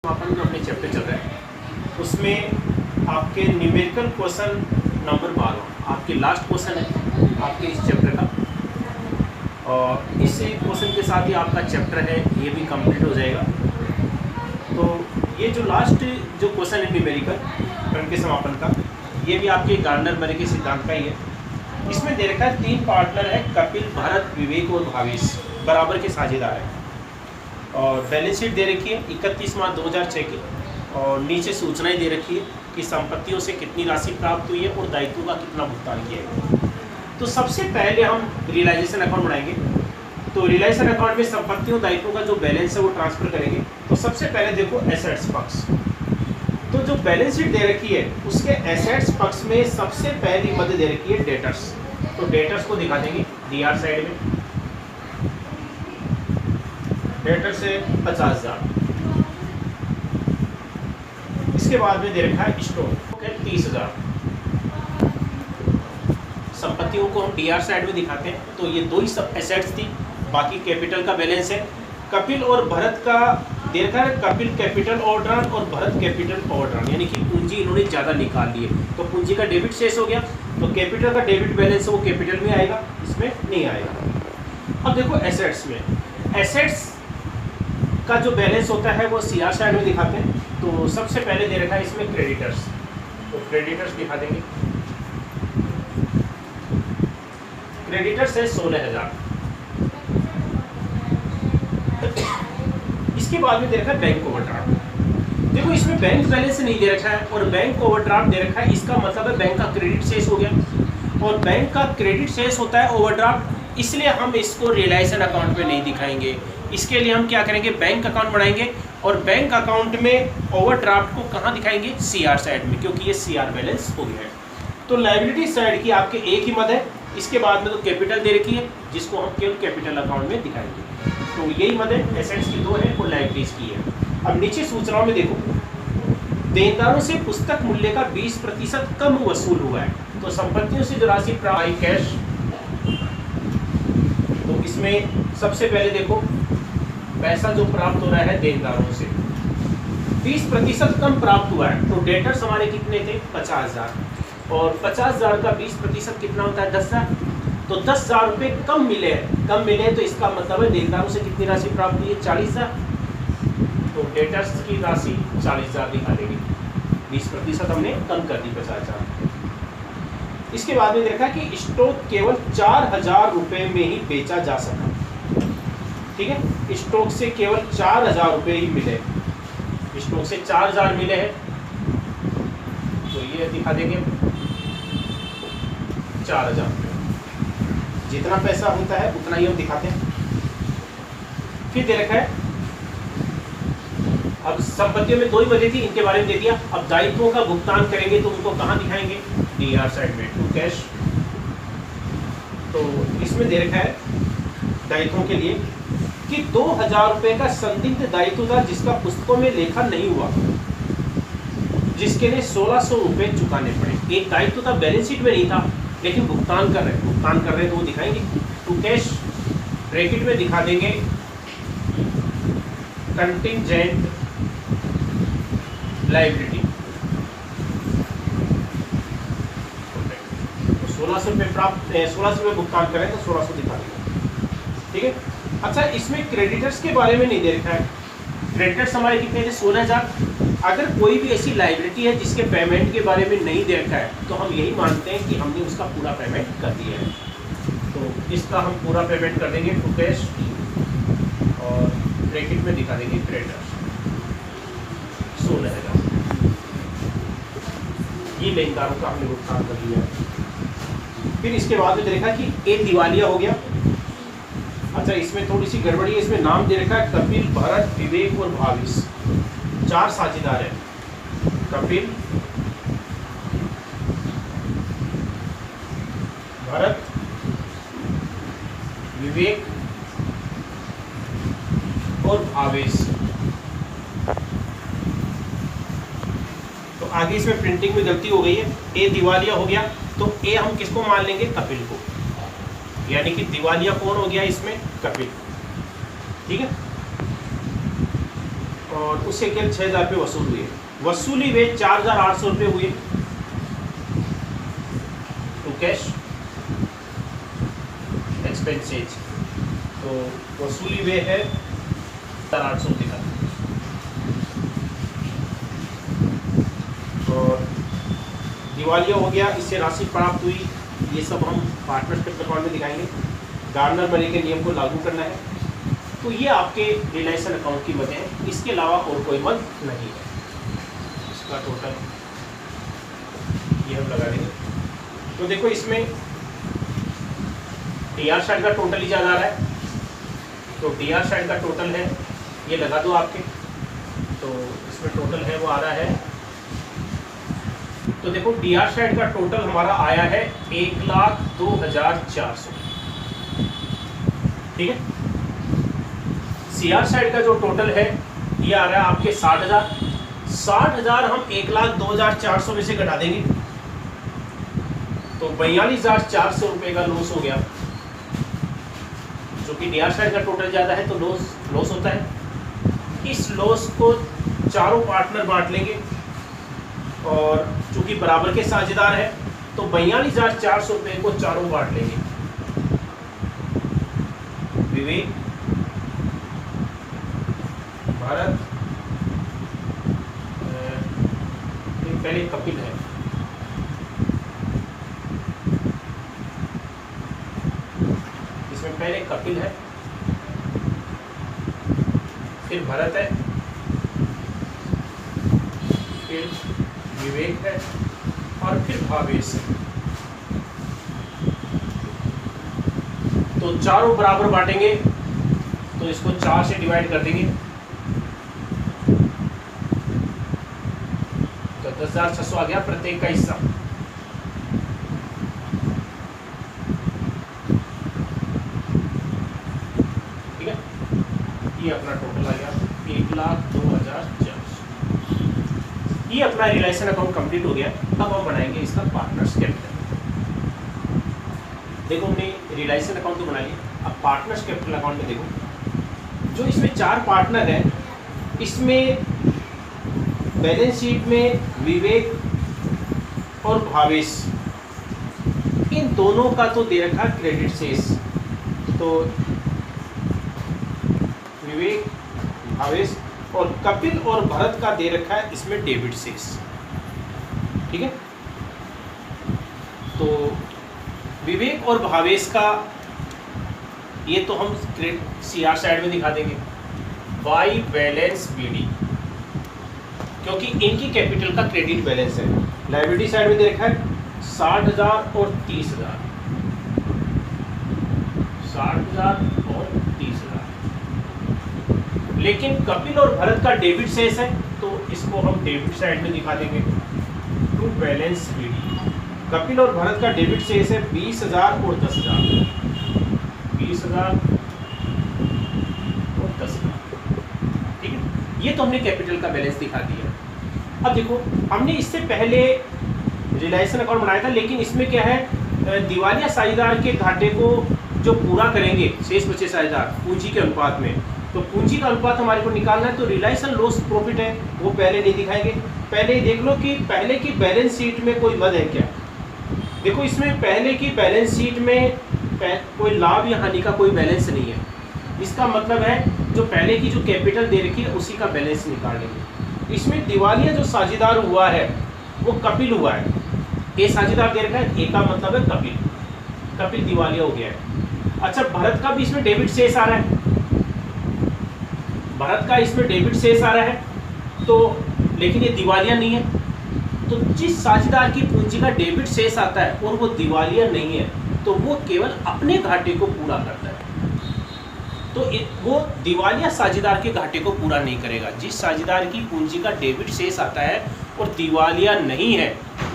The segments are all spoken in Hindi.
अपन जो अपने चैप्टर चल रहा है उसमें आपके न्यूमेरिकल क्वेश्चन नंबर 12 आपके लास्ट क्वेश्चन है आपके इस चैप्टर का, और इस क्वेश्चन के साथ ही आपका चैप्टर है ये भी कंप्लीट हो जाएगा। तो ये जो लास्ट जो क्वेश्चन है न्यूमेरिकल क्रम के समापन का, ये भी आपके गार्डनर-मरे के सिद्धांत का ही है। इसमें दे रखा है 3 पार्टनर है, कपिल, भरत, विवेक और भावेश बराबर के साझेदार है। और बैलेंस शीट दे रखी है 31 मार्च 2006 की, और नीचे सूचनाएं दे रखी है कि संपत्तियों से कितनी राशि प्राप्त हुई है और दायित्वों का कितना भुगतान किया है। तो सबसे पहले हम रियलाइजेशन अकाउंट बनाएंगे। तो रियलाइजेशन अकाउंट में संपत्तियों दायित्वों का जो बैलेंस है वो ट्रांसफर करेंगे। तो सबसे पहले देखो एसेट्स पक्ष। तो जो बैलेंस शीट दे रखी है उसके एसेट्स पक्ष में सबसे पहली मद दे रखी है डेटर्स। तो डेटर्स को दिखा देंगे डीआर साइड में। डेटर से 50,000। इसके बाद में दे रखा है स्टॉक है 30,000। संपत्तियों को हम डीआर साइड में दिखाते हैं। तो ये दो ही सब एसेट्स थी, बाकी कैपिटल का बैलेंस है। कपिल और भरत का दे रखा है कपिल कैपिटल ओवरड्रान और भरत कैपिटल ओवरड्रान, यानी कि पूंजी इन्होंने ज़्यादा निकाल ली है। तो पूंजी का डेबिट शेष हो गया, तो कैपिटल का डेबिट बैलेंस है वो कैपिटल में आएगा, इसमें नहीं आएगा। अब देखो एसेट्स में, एसेट्स का जो बैलेंस होता है वो सीआर साइड में दिखाते हैं। तो सबसे पहले दे रखा है इसमें क्रेडिटर्स। तो क्रेडिटर्स दिखा देंगे। क्रेडिटर्स है 16,000। इसके बाद में दे रखा है बैंक ओवरड्राफ्ट। देखो इसमें बैंक बैलेंस नहीं दे रखा है और बैंक ओवरड्राफ्ट दे रखा है। इसका मतलब है बैंक का क्रेडिट शेष हो गया, और बैंक का क्रेडिट शेष होता है ओवरड्राफ्ट, इसलिए हम इसको रियलाइजेशन अकाउंट में नहीं दिखाएंगे। इसके लिए हम क्या करेंगे, बैंक अकाउंट बनाएंगे, और बैंक अकाउंट में ओवरड्राफ्ट को कहाँ दिखाएंगे, सीआर साइड में, क्योंकि ये सीआर बैलेंस हो गया है। तो लायबिलिटी साइड की आपके एक ही मद है। इसके बाद में तो कैपिटल दे रखी है जिसको हम केवल कैपिटल अकाउंट में दिखाएंगे। तो यही मद है, एसेट्स की 2 है और लायबिलिटीज की है। अब नीचे सूचनाओं में देखो, देनदारों से पुस्तक मूल्य का 20% कम वसूल हुआ है। तो संपत्तियों से जो राशि प्राप्त आई कैश, तो इसमें सबसे पहले देखो पैसा जो प्राप्त हो रहा है देनदारों से 20% कम प्राप्त हुआ है। तो डेटर्स हमारे कितने थे, 50,000, और 50,000 का 20% कितना होता है, 10,000। तो 10,000 रुपये कम मिले तो इसका मतलब है देनदारों से कितनी राशि प्राप्त हुई है, 40,000। तो डेटर्स की राशि 40,000 दिखा देंगे, 20% हमने कम कर दी 50,000। इसके बाद में देखा कि स्टॉक केवल 4,000 रुपये में ही बेचा जा सका। ठीक है, स्टॉक से केवल 4,000 रुपये ही मिले, स्टॉक से 4,000 मिले हैं। तो ये दिखा देंगे 4,000, जितना पैसा होता है उतना ही हम दिखाते हैं। फिर दे रखा है, अब संपत्तियों में 2 ही वजह थी, इनके बारे में दे दिया। अब दायित्वों का भुगतान करेंगे तो उनको कहाँ दिखाएंगे, डीआर साइड में, टू कैश। तो इसमें दे रखा है दायित्वों के लिए कि 2,000 रुपये का संदिग्ध दायित्व था जिसका पुस्तकों में लेखा नहीं हुआ, जिसके लिए 1,600 रुपये चुकाने पड़े। एक दायित्व था, बैलेंस शीट में नहीं था, लेकिन भुगतान कर रहे हैं तो वो दिखाएंगे टू कैश। ब्रैकेट में दिखा देंगे कंटिंजेंट लायबिलिटी। तो 1,600 रुपये प्राप्त, 1,600 रुपये भुगतान करें तो 1,600 दिखा देंगे। ठीक है। अच्छा, इसमें क्रेडिटर्स के बारे में नहीं दे रखा है। क्रेडिटर्स हमारे कितने थे, 16,000। अगर कोई भी ऐसी लायबिलिटी है जिसके पेमेंट के बारे में नहीं दे रखा है तो हम यही मानते हैं कि हमने उसका पूरा पेमेंट कर दिया है। तो इसका हम पूरा पेमेंट कर देंगे टू कैश, और ब्रैकेट में दिखा देंगे क्रेडिटर्स 16,000। ये लेनदारों का हमने भुगतान कर दिया है। फिर इसके बाद में देखा कि एक दिवालिया हो गया। अच्छा, इसमें थोड़ी सी गड़बड़ी है, इसमें नाम दे रखा है कपिल, भरत, विवेक और भावेश, 4 साझेदार हैं। कपिल, भरत, विवेक और भावेश। तो आगे इसमें प्रिंटिंग में गलती हो गई है, ए दिवालिया हो गया। तो ए हम किसको मान लेंगे, कपिल को, यानी कि दिवालिया कौन हो गया इसमें, कपिल। ठीक है। और उससे केवल 6,000 रुपये वसूल हुए। वसूली वे 4,800 रुपये हुए टू कैश एक्सपेंसेज। तो वसूली वे है 4,800 रुपये का। और दिवालिया हो गया, इससे राशि प्राप्त हुई, ये सब हम पार्टनरशिप अकाउंट में दिखाएंगे। गार्डनर मनी के नियम को लागू करना है। तो ये आपके रिलेशन अकाउंट की मद है, इसके अलावा और कोई मद नहीं है। इसका टोटल ये हम लगा देंगे। तो देखो इसमें डी.आर. साइड का टोटल ही ज़्यादा आ रहा है, तो डी.आर. साइड का टोटल है ये लगा दो आपके। तो इसमें टोटल है वो आ रहा है, तो देखो डी.आर. साइड का टोटल हमारा आया है 1,02,400, ठीक है। सी.आर. साइड का जो टोटल है ये आ रहा है आपके 60,000। 60,000 हम 1,02,400 में से घटा देंगे, तो 42,400 रुपये का लॉस हो गया, जो कि डी.आर. साइड का टोटल ज़्यादा है तो लॉस होता है। इस लॉस को चारों पार्टनर बांट लेंगे, और चूंकि बराबर के साझेदार है तो 42,400 रुपये को चारों बांट लेंगे। विवेक, भारत, पहले कपिल है, इसमें पहले कपिल है, फिर भरत है, फिर विवेक है, और फिर भावेश है। तो चारों बराबर बांटेंगे, तो इसको 4 से डिवाइड कर देंगे, तो 10,600 आ गया प्रत्येक का हिस्सा। ठीक है, ये अपना टोटल आ गया 1,02,400। ये अपना रिलेशन अकाउंट कंप्लीट हो गया। अब हम बनाएंगे इसका पार्टनर्स कैपिटल। देखो हमने रिलेशन अकाउंट तो बना लिया, अब पार्टनर्स कैपिटल अकाउंट में देखो, जो इसमें 4 पार्टनर हैं, इसमें बैलेंस शीट में विवेक और भावेश, इन दोनों का तो दे रखा क्रेडिट शेष। तो विवेक, भावेश और कपिल और भरत का दे रखा है इसमें डेबिट शेष, ठीक है। तो विवेक और भावेश का ये तो हम सी.आर. साइड में दिखा देंगे बाई बैलेंस बी.डी., क्योंकि इनकी कैपिटल का क्रेडिट बैलेंस है। लायबिलिटी साइड में दे रखा है 60,000 और 30,000, 60,000 और 30,000। लेकिन कपिल और भरत का डेबिट शेष है, तो इसको हम डेबिट साइड में दिखा देंगे टू बैलेंस बी.डी. कपिल और भरत का डेबिट शेष है 20,000 और 10,000, 20,000 और 10,000, ठीक है। ये तो हमने कैपिटल का बैलेंस दिखा दिया। अब देखो हमने इससे पहले रिलेशन अकाउंट बनाया था, लेकिन इसमें क्या है, दिवालिया साझेदार के घाटे को जो पूरा करेंगे शेष बचे साझेदार पूंजी के अनुपात में, तो पूंजी का अनुपात हमारे को निकालना है। तो रिलेशन लॉस प्रॉफिट है वो पहले नहीं दिखाएंगे, पहले ही देख लो कि पहले की बैलेंस शीट में कोई मद है क्या। देखो इसमें पहले की बैलेंस शीट में कोई लाभ या हानि का कोई बैलेंस नहीं है। इसका मतलब है जो पहले की जो कैपिटल दे रखी है उसी का बैलेंस निकाल लेंगे। इसमें दिवालिया जो साझेदार हुआ है वो कपिल हुआ है, ए साझेदार दे रखा है, ए का मतलब है कपिल, कपिल दिवालिया हो गया है। अच्छा, भरत का भी इसमें डेबिट शेष आ रहा है, भरत का इसमें डेबिट शेष आ रहा है, तो लेकिन ये दिवालिया नहीं है। तो जिस साझेदार की पूंजी का डेबिट शेष आता है और वो दिवालिया नहीं है, तो वो केवल अपने घाटे को पूरा करता है, तो वो दिवालिया साझेदार के घाटे को पूरा नहीं करेगा। जिस साझेदार की पूंजी का डेबिट शेष आता है और दिवालिया नहीं है,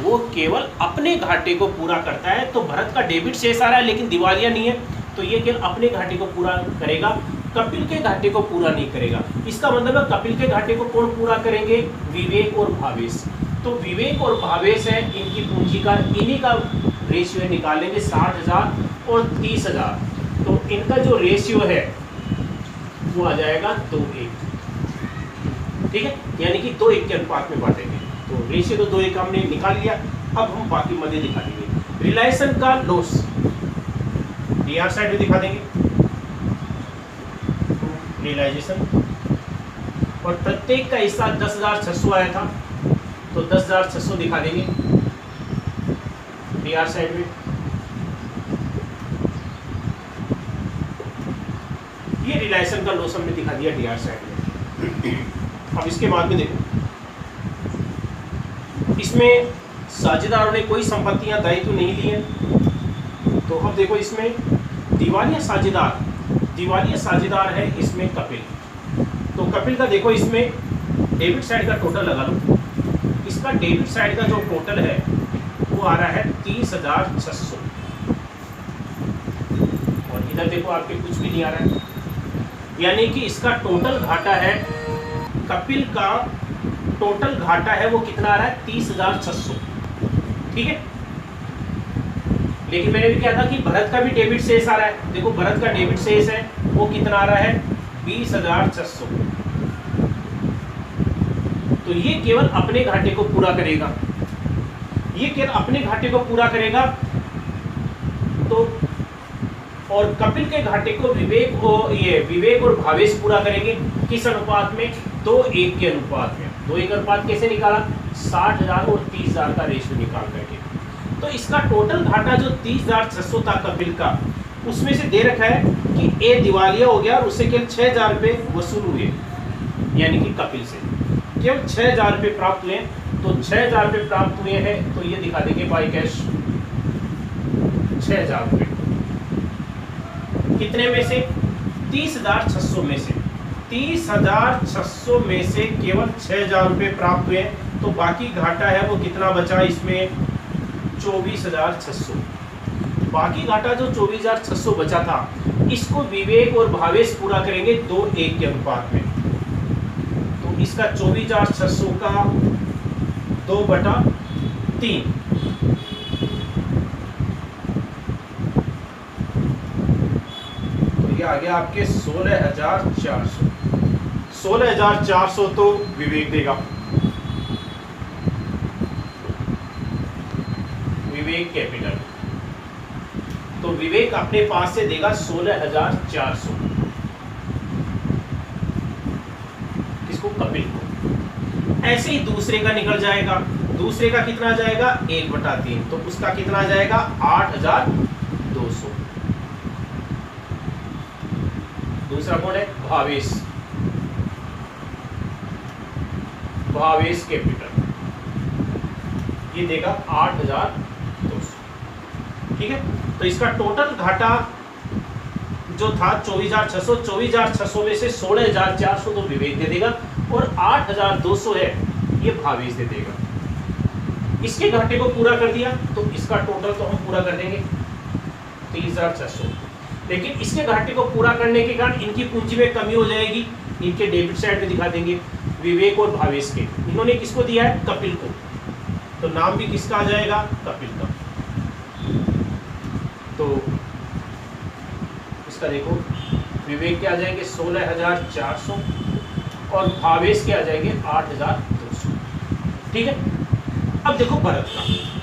वो केवल अपने घाटे को पूरा करता है। तो भरत का डेबिट शेष आ रहा है लेकिन दिवालिया नहीं है, तो ये केवल अपने घाटे को पूरा करेगा, कपिल के घाटे को पूरा नहीं करेगा। इसका मतलब है कपिल के घाटे को कौन पूरा करेंगे, विवेक और भावेश। तो विवेक और भावेश है, इनकी पूंजी का इन्हीं का रेशियो निकालेंगे 60,000 और 30,000, तो इनका जो रेशियो है वो आ जाएगा 2:1। ठीक है, यानी कि 2:1 के अनुपात में बांटेंगे। तो रेशियो तो 2:1 हमने निकाल लिया। अब हम बाकी मदे दिखा देंगे। रिलायंस का लॉस डीआर साइड में दिखा देंगे, रियलाइजेशन, और प्रत्येक का हिस्सा 10,600 आया था, तो 10,600 दिखा देंगे डीआर साइड में। ये रिलायंस का लॉस हमने दिखा दिया डीआर साइड में। अब इसके बाद में देखो, इसमें साझेदारों ने कोई संपत्तियां दायित्व नहीं लिए। तो अब देखो, इसमें दिवालिया साझेदार है इसमें कपिल। तो कपिल का देखो, इसमें डेबिट साइड का टोटल लगा लो। इसका डेबिट साइड का जो टोटल है वो आ रहा है 30,600, और इधर देखो आपके कुछ भी नहीं आ रहा है, यानी कि इसका टोटल घाटा है, कपिल का टोटल घाटा है वो कितना आ रहा है 30,600। ठीक है, लेकिन मैंने भी कहा था कि भरत का भी डेबिट शेष आ रहा है। देखो, भरत का डेबिट शेष है वो कितना आ रहा है 20,600। तो ये केवल अपने घाटे को पूरा करेगा, ये केवल अपने घाटे को पूरा करेगा। तो और कपिल के घाटे को विवेक और भावेश पूरा करेंगे। किस अनुपात में? 2:1 के अनुपात में। 2:1 अनुपात कैसे निकाला? 60,000 और 30,000 का रेशियो निकाल करके। तो इसका टोटल घाटा जो 30,600 था कपिल का, उसमें से दे रखा है कि ए दिवालिया हो गया और उससे केवल 6,000 रुपये वसूल हुए, यानी कि कपिल से केवल 6,000 रुपये प्राप्त हुए। तो 6,000 रुपये प्राप्त हुए हैं, तो ये दिखा देंगे बाई कैश 6,000 रुपये। कितने में से? 30,600 में से। 30,600 में से केवल 6,000 रुपये प्राप्त हुए, तो बाकी घाटा है वो कितना बचा इसमें? 24,600। बाकी घाटा जो 24,600 बचा था, इसको विवेक और भावेश पूरा करेंगे 2:1 के अनुपात में। तो इसका 24,600 का 2/3, तो ये आ गया आपके 16,400। 16,400 तो विवेक देगा, विवेक कैपिटल। तो विवेक अपने पास से देगा 16,400 किसको? कपिल को। ऐसे ही दूसरे का निकल जाएगा। दूसरे का कितना जाएगा? 1/3, तो उसका कितना जाएगा? 8,200। दूसरा कौन है? भावेश। भावेश कैपिटल ये देगा 8,200। ठीक है, तो इसका टोटल घाटा जो था 24,600, 24,600 में से 16,400 तो विवेक दे देगा और 8,200 है ये भावेश दे देगा। इसके घाटे को पूरा कर दिया तो इसका टोटल तो हम पूरा कर देंगे 30,600, लेकिन इसके घाटे को पूरा करने के कारण इनकी पूंजी में कमी हो जाएगी। इनके डेबिट साइड में दिखा देंगे विवेक और भावेश के। इन्होंने किसको दिया है? कपिल को। तो नाम भी किसका आ जाएगा? कपिल का। तो इसका देखो, विवेक के आ जाएंगे 16,400 और भावेश के आ जाएंगे 8,200। ठीक है, अब देखो भरत का।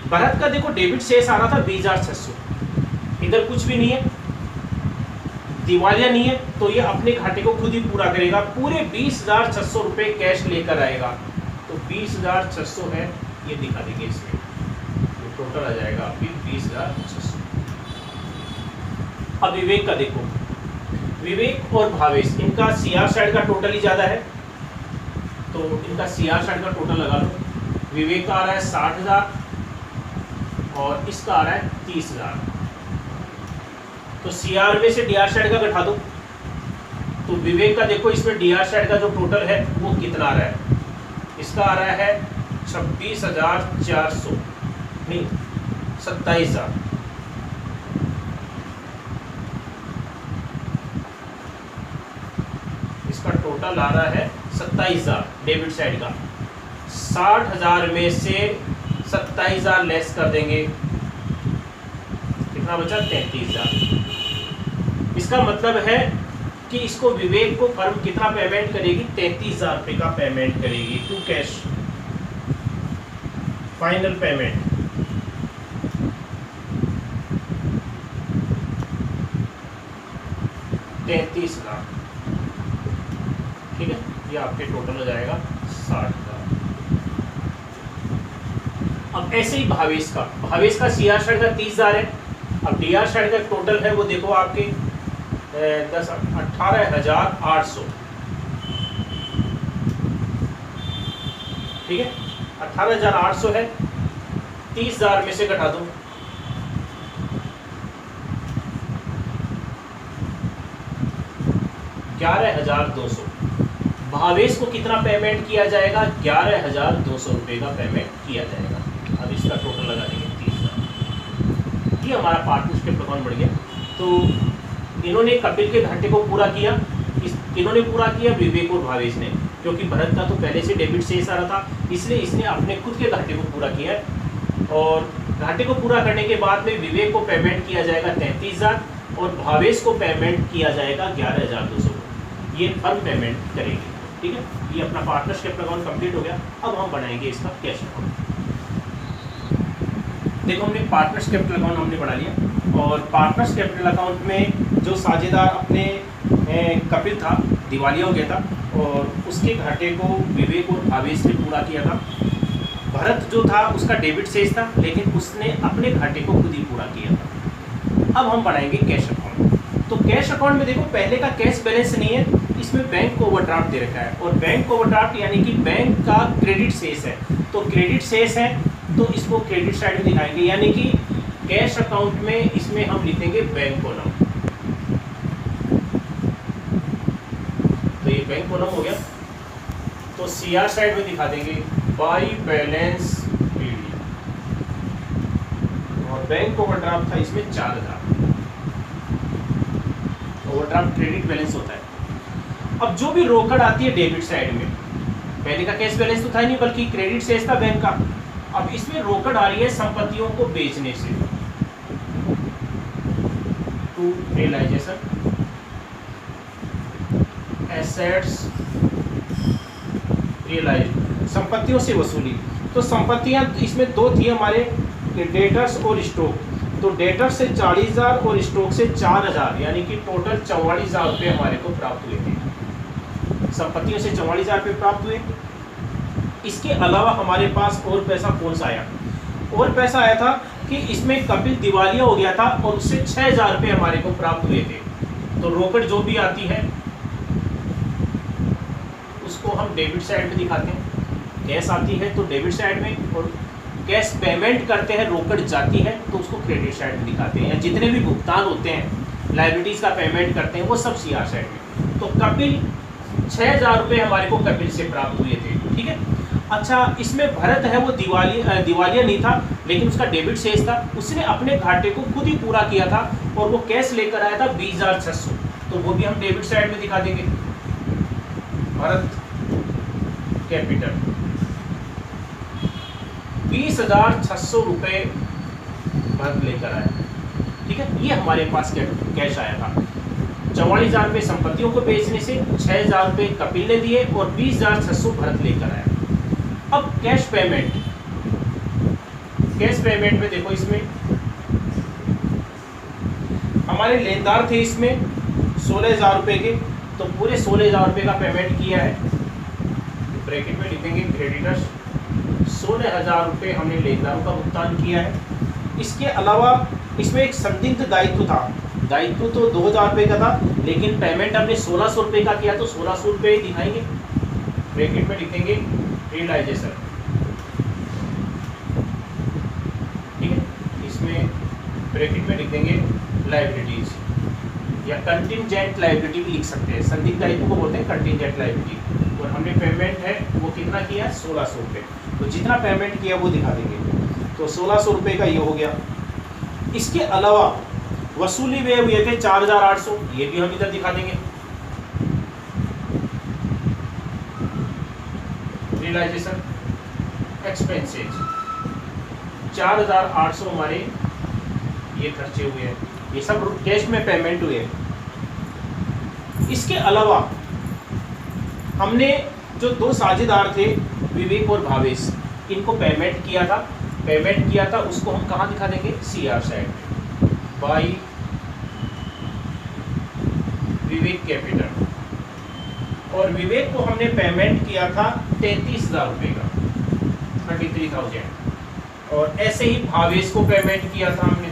भरत का देखो डेबिट शेष आ रहा था 20,600, इधर कुछ भी नहीं है, दिवालिया नहीं है, तो ये अपने घाटे को खुद ही पूरा करेगा। पूरे 20,600 रुपये कैश लेकर आएगा। तो 20,600 है, ये दिखा देंगे इसमें, तो टोटल आ जाएगा आपकी 20,600। अब विवेक का देखो, विवेक और भावेश इनका सीआर साइड का टोटल ही ज़्यादा है, तो इनका सीआर साइड का टोटल लगा लो। विवेक का आ रहा है 60,000 और इसका आ रहा है 30,000। तो सीआर में से डीआर साइड का घटा दो। तो विवेक का देखो, इसमें डीआर साइड का जो टोटल है वो कितना आ रहा है? इसका आ रहा है 26,400 नहीं 27,000। इसका टोटल आ रहा है 27,000 डेबिट साइड का। 60,000 में से 27,000 लेस कर देंगे, कितना बचा? 33,000। इसका मतलब है कि इसको विवेक को फर्म कितना पेमेंट करेगी, 33,000 रुपये का पेमेंट करेगी टू कैश, फाइनल पेमेंट। ठीक है, ये आपके टोटल हो जाएगा 60,000। अब ऐसे ही भावेश का सीआर साइड का 30,000 है। अब डीआर साइड का टोटल है वो देखो आपके 18,800। ठीक है, 18,800 है, 30,000 में से घटा दो, 11,200। भावेश को कितना पेमेंट किया जाएगा, 11,200 रुपये का पेमेंट किया जाएगा। अब इसका टोटल लगा देंगे 30,000। ये हमारा पार्टनरशिप अकाउंट बढ़ गया। तो इन्होंने कपिल के घाटे को पूरा किया, इन्होंने पूरा किया विवेक और भावेश ने, क्योंकि भरत का तो पहले से डेबिट शेष आ रहा था, इसलिए इसने अपने खुद के घाटे को पूरा किया है। और घाटे को पूरा करने के बाद में विवेक को पेमेंट किया जाएगा 33,000 और भावेश को पेमेंट किया जाएगा 11,200। ये फर्म पेमेंट करेगी। ठीक है, ये अपना पार्टनरशिप अकाउंट कंप्लीट हो गया। अब हम बनाएंगे इसका कैश अकाउंट। देखो हमने पार्टनर्स कैपिटल अकाउंट हमने बना लिया, और पार्टनर्स कैपिटल अकाउंट में जो साझेदार अपने कपिल था, दिवालिया हो गया था, और उसके घाटे को विवेक और भावेश ने पूरा किया था। भरत जो था उसका डेबिट शेष था, लेकिन उसने अपने घाटे को खुद ही पूरा किया था। अब हम बनाएंगे कैश अकाउंट। तो कैश अकाउंट में देखो पहले का कैश बैलेंस नहीं है, इसमें बैंक को ओवरड्राफ्ट दे रखा है, और बैंक ओवरड्राफ्ट यानी कि बैंक का क्रेडिट शेष है। तो क्रेडिट शेष है तो इसको क्रेडिट साइड में दिखाएंगे, यानी कि कैश अकाउंट में इसमें हम लिखेंगे बैंक कॉलम। तो ये बैंक कॉलम हो गया। तो सीआर साइड में दिखा देंगे बाई बैलेंस पीडी, और बैंक ओवरड्राफ्ट था इसमें 4,000। ओवरड्राफ्ट क्रेडिट बैलेंस होता है। अब जो भी रोकड़ आती है डेबिट साइड में, पहले का कैश बैलेंस तो था ही नहीं बल्कि क्रेडिट शेष था बैंक का। अब इसमें रोकड़ आ रही है संपत्तियों को बेचने से, टू रियलाइजेशन एसेट्स रियलाइज, संपत्तियों से वसूली। तो संपत्तियां इसमें दो थी हमारे, डेटर्स और स्टॉक। तो डेटर्स से 40,000 और स्टॉक से 4,000, यानी कि टोटल 44,000 रुपये हमारे को प्राप्त हुए थे। संपत्तियों से 44,000 रुपये प्राप्त हुए। इसके अलावा हमारे पास और पैसा कौन सा आया, और पैसा आया था कि इसमें कपिल दिवालिया हो गया था और उससे 6,000 रुपये हमारे को प्राप्त हुए थे। तो रोकड़ जो भी आती है उसको हम डेबिट साइड में दिखाते हैं, कैश आती है तो डेबिट साइड में, और कैश पेमेंट करते हैं रोकड़ जाती है तो उसको क्रेडिट साइड में दिखाते हैं। या जितने भी भुगतान होते हैं, लायबिलिटीज़ का पेमेंट करते हैं, वो सब सीआर साइड में। तो कपिल 6,000 रुपये हमारे को कपिल से प्राप्त हुए थे। ठीक है, अच्छा इसमें भरत है वो दिवालिया नहीं था, लेकिन उसका डेबिट शेष था, उसने अपने घाटे को खुद ही पूरा किया था और वो कैश लेकर आया था 20,600। तो वो भी हम डेबिट साइड में दिखा देंगे। भरत कैपिटल 20,600 रुपये भरत लेकर आया। ठीक है, ये हमारे पास कैश आया था। 44,000 रुपये संपत्तियों को बेचने से, 6,000 रुपये कपिल ने दिए और 20,600 भरत लेकर आया। अब कैश पेमेंट में देखो, इसमें हमारे लेनदार थे इसमें 16,000 रुपये के, तो पूरे 16,000 रुपये का पेमेंट किया है। ब्रैकेट में लिखेंगे क्रेडिटर्स, 16,000 रुपये हमने लेनदारों का भुगतान किया है। इसके अलावा इसमें एक संदिग्ध दायित्व था, दायित्व तो 2,000 रुपये का था, लेकिन पेमेंट हमने 1,600 रुपये का किया, तो 1,600 रुपये दिखाएंगे। ब्रैकेट में लिखेंगे रियलाइजेशन। ठीक है, इसमें ब्रैकेट में लिख देंगे लायबिलिटीज, या कंटिंजेंट लायबिलिटी भी लिख सकते हैं। संदिग्ध दायित्व को बोलते हैं कंटिंजेंट लायबिलिटी। और हमने पेमेंट है वो कितना किया है, 1,600 रुपये। तो जितना पेमेंट किया वो दिखा देंगे। तो 1,600 रुपये का ये हो गया। इसके अलावा वसूली व्यय हुए थे 4,800, ये भी हम इधर दिखा देंगे। रियलाइजेशन एक्सपेंसेज 4,800 हमारे ये खर्चे हुए हैं, ये सब कैश में पेमेंट हुए हैं। इसके अलावा हमने जो दो साझेदार थे विवेक और भावेश, इनको पेमेंट किया था, उसको हम कहाँ दिखा देंगे, CR side by Vivek capital. और विवेक को हमने पेमेंट किया था 33,000 रुपये का, 33,000। और ऐसे ही भावेश को पेमेंट किया था हमने,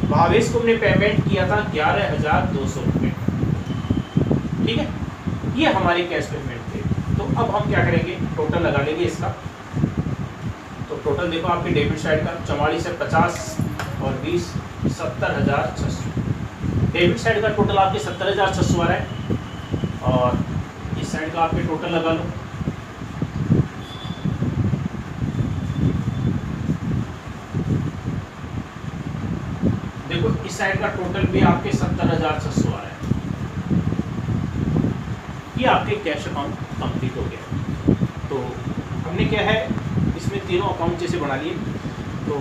भावेश को हमने पेमेंट किया था 11,200 रुपये। ठीक है, ये हमारे कैश पेमेंट थे। तो अब हम क्या करेंगे, टोटल लगा लेंगे इसका। तो टोटल देखो आपके डेबिट साइड का 44 से 50 और 20 70,600। डेबिट साइड का टोटल आपके 70,600 आ रहा है, और इस साइड का आपके टोटल लगा लो। देखो इस साइड का टोटल भी आपके 70,600 आ रहा है। ये आपके कैश अकाउंट कंप्लीट हो गया। तो हमने क्या है, इसमें तीनों अकाउंट जैसे बना लिए। तो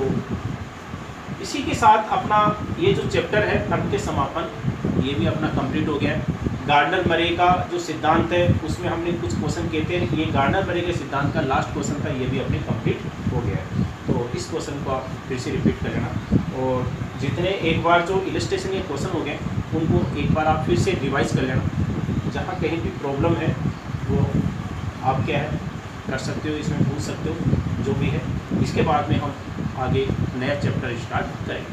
इसी के साथ अपना ये जो चैप्टर है धर्म के समापन, ये भी अपना कंप्लीट हो गया है। गार्डनर मरे का जो सिद्धांत है उसमें हमने कुछ क्वेश्चन कहते हैं, ये गार्डनर मरे के सिद्धांत का लास्ट क्वेश्चन था, ये भी अपने कंप्लीट हो गया है। तो इस क्वेश्चन को आप फिर से रिपीट कर लेना, और जितने एक बार जो इलस्ट्रेशन के क्वेश्चन हो गए उनको एक बार आप फिर से रिवाइज कर लेना। जहाँ कहीं भी प्रॉब्लम है वो आप क्या है कर सकते हो, इसमें पूछ सकते हो जो भी है। इसके बाद में हम आगे नया चैप्टर स्टार्ट करेंगे।